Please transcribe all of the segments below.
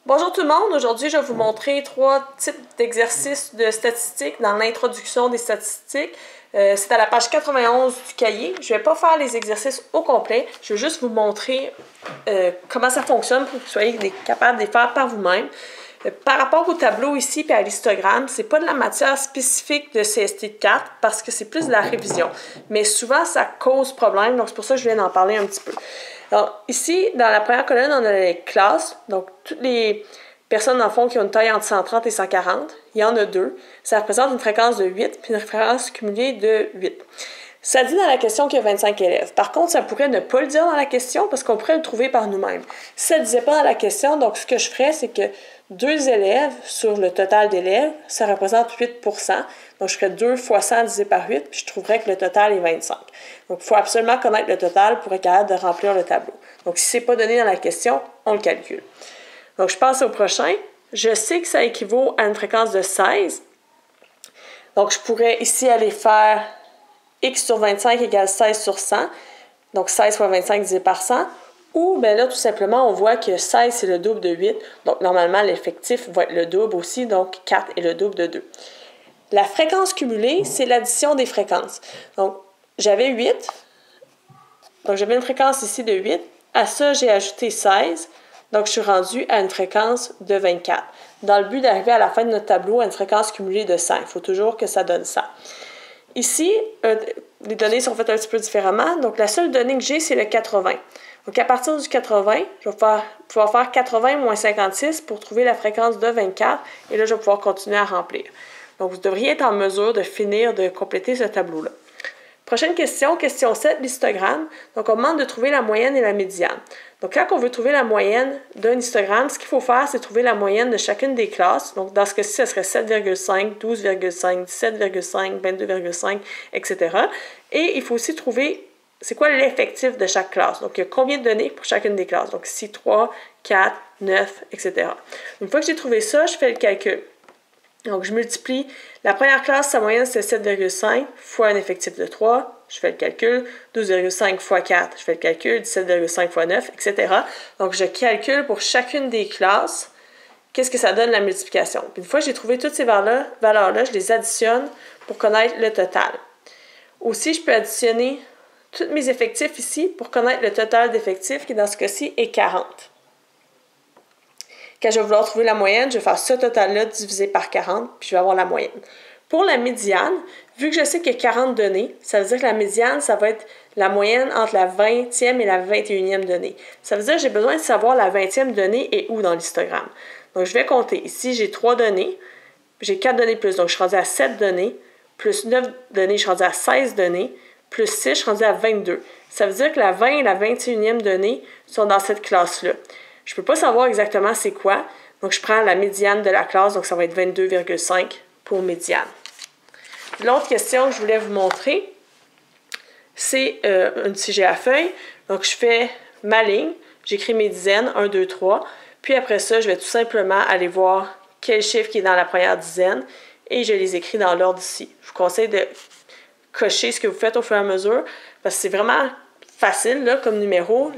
Bonjour tout le monde, aujourd'hui je vais vous montrer 3 types d'exercices de statistiques dans l'introduction des statistiques. C'est à la page 91 du cahier. Je ne vais pas faire les exercices au complet, je vais juste vous montrer comment ça fonctionne pour que vous soyez capables de les faire par vous-même. Par rapport au tableau ici et à l'histogramme, ce n'est pas de la matière spécifique de CST4 parce que c'est plus de la révision. Mais souvent, ça cause problème, donc c'est pour ça que je viens d'en parler un petit peu. Alors, ici, dans la première colonne, on a les classes. Donc, toutes les personnes, dans le fond, qui ont une taille entre 130 et 140, il y en a 2. Ça représente une fréquence de 8 puis une fréquence cumulée de 8. Ça dit dans la question qu'il y a 25 élèves. Par contre, ça pourrait ne pas le dire dans la question parce qu'on pourrait le trouver par nous-mêmes. Si ça ne disait pas dans la question, donc ce que je ferais, c'est que 2 élèves sur le total d'élèves, ça représente 8 %. Donc, je ferais 2 fois 100 divisé par 8, puis je trouverais que le total est 25. Donc, il faut absolument connaître le total pour être capable de remplir le tableau. Donc, si ce n'est pas donné dans la question, on le calcule. Donc, je passe au prochain. Je sais que ça équivaut à une fréquence de 16. Donc, je pourrais ici aller faire x sur 25 égale 16 sur 100. Donc, 16 fois 25 divisé par 100. Ou, bien là, tout simplement, on voit que 16, c'est le double de 8. Donc, normalement, l'effectif va être le double aussi. Donc, 4 est le double de 2. La fréquence cumulée, c'est l'addition des fréquences. Donc, j'avais 8. Donc, j'avais une fréquence ici de 8. À ça, j'ai ajouté 16. Donc, je suis rendue à une fréquence de 24. Dans le but d'arriver à la fin de notre tableau à une fréquence cumulée de 100. Il faut toujours que ça donne ça. Ici, les données sont faites un petit peu différemment. Donc, la seule donnée que j'ai, c'est le 80. Donc, à partir du 80, je vais pouvoir faire 80 moins 56 pour trouver la fréquence de 24. Et là, je vais pouvoir continuer à remplir. Donc, vous devriez être en mesure de finir de compléter ce tableau-là. Prochaine question, question 7, l'histogramme. Donc, on demande de trouver la moyenne et la médiane. Donc, quand on veut trouver la moyenne d'un histogramme, ce qu'il faut faire, c'est trouver la moyenne de chacune des classes. Donc, dans ce cas-ci, ça serait 7,5, 12,5, 17,5, 22,5, etc. Et il faut aussi trouver c'est quoi l'effectif de chaque classe. Donc, il y a combien de données pour chacune des classes. Donc, ici, 3, 4, 9, etc. Une fois que j'ai trouvé ça, je fais le calcul. Donc, je multiplie. La première classe, sa moyenne, c'est 7,5 fois un effectif de 3. Je fais le calcul. 12,5 fois 4, je fais le calcul. 17,5 fois 9, etc. Donc, je calcule pour chacune des classes qu'est-ce que ça donne la multiplication. Puis, une fois que j'ai trouvé toutes ces valeurs-là, je les additionne pour connaître le total. Aussi, je peux additionner tous mes effectifs ici pour connaître le total d'effectifs qui, dans ce cas-ci, est 40. Quand je vais vouloir trouver la moyenne, je vais faire ce total-là divisé par 40, puis je vais avoir la moyenne. Pour la médiane, vu que je sais qu'il y a 40 données, ça veut dire que la médiane, ça va être la moyenne entre la 20e et la 21e donnée. Ça veut dire que j'ai besoin de savoir la 20e donnée est où dans l'histogramme. Donc, je vais compter. Ici, j'ai 3 données, j'ai 4 données plus, donc je suis rendue à 7 données, plus 9 données, je suis rendue à 16 données, plus 6, je suis rendue à 22. Ça veut dire que la 20 et la 21e donnée sont dans cette classe-là. Je ne peux pas savoir exactement c'est quoi, donc je prends la médiane de la classe, donc ça va être 22,5 pour médiane. L'autre question que je voulais vous montrer, c'est si j'ai la feuille, donc je fais ma ligne, j'écris mes dizaines, 1, 2, 3, puis après ça, je vais tout simplement aller voir quel chiffre qui est dans la première dizaine, et je les écris dans l'ordre ici. Je vous conseille de cocher ce que vous faites au fur et à mesure, parce que c'est vraiment facile là, comme numéro.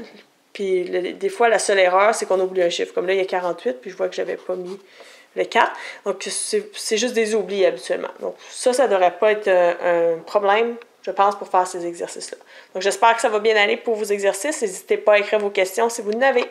Puis des fois, la seule erreur, c'est qu'on oublie un chiffre. Comme là, il y a 48, puis je vois que je n'avais pas mis le 4. Donc, c'est juste des oublis habituellement. Donc, ça ne devrait pas être un problème, je pense, pour faire ces exercices-là. Donc, j'espère que ça va bien aller pour vos exercices. N'hésitez pas à écrire vos questions si vous en avez.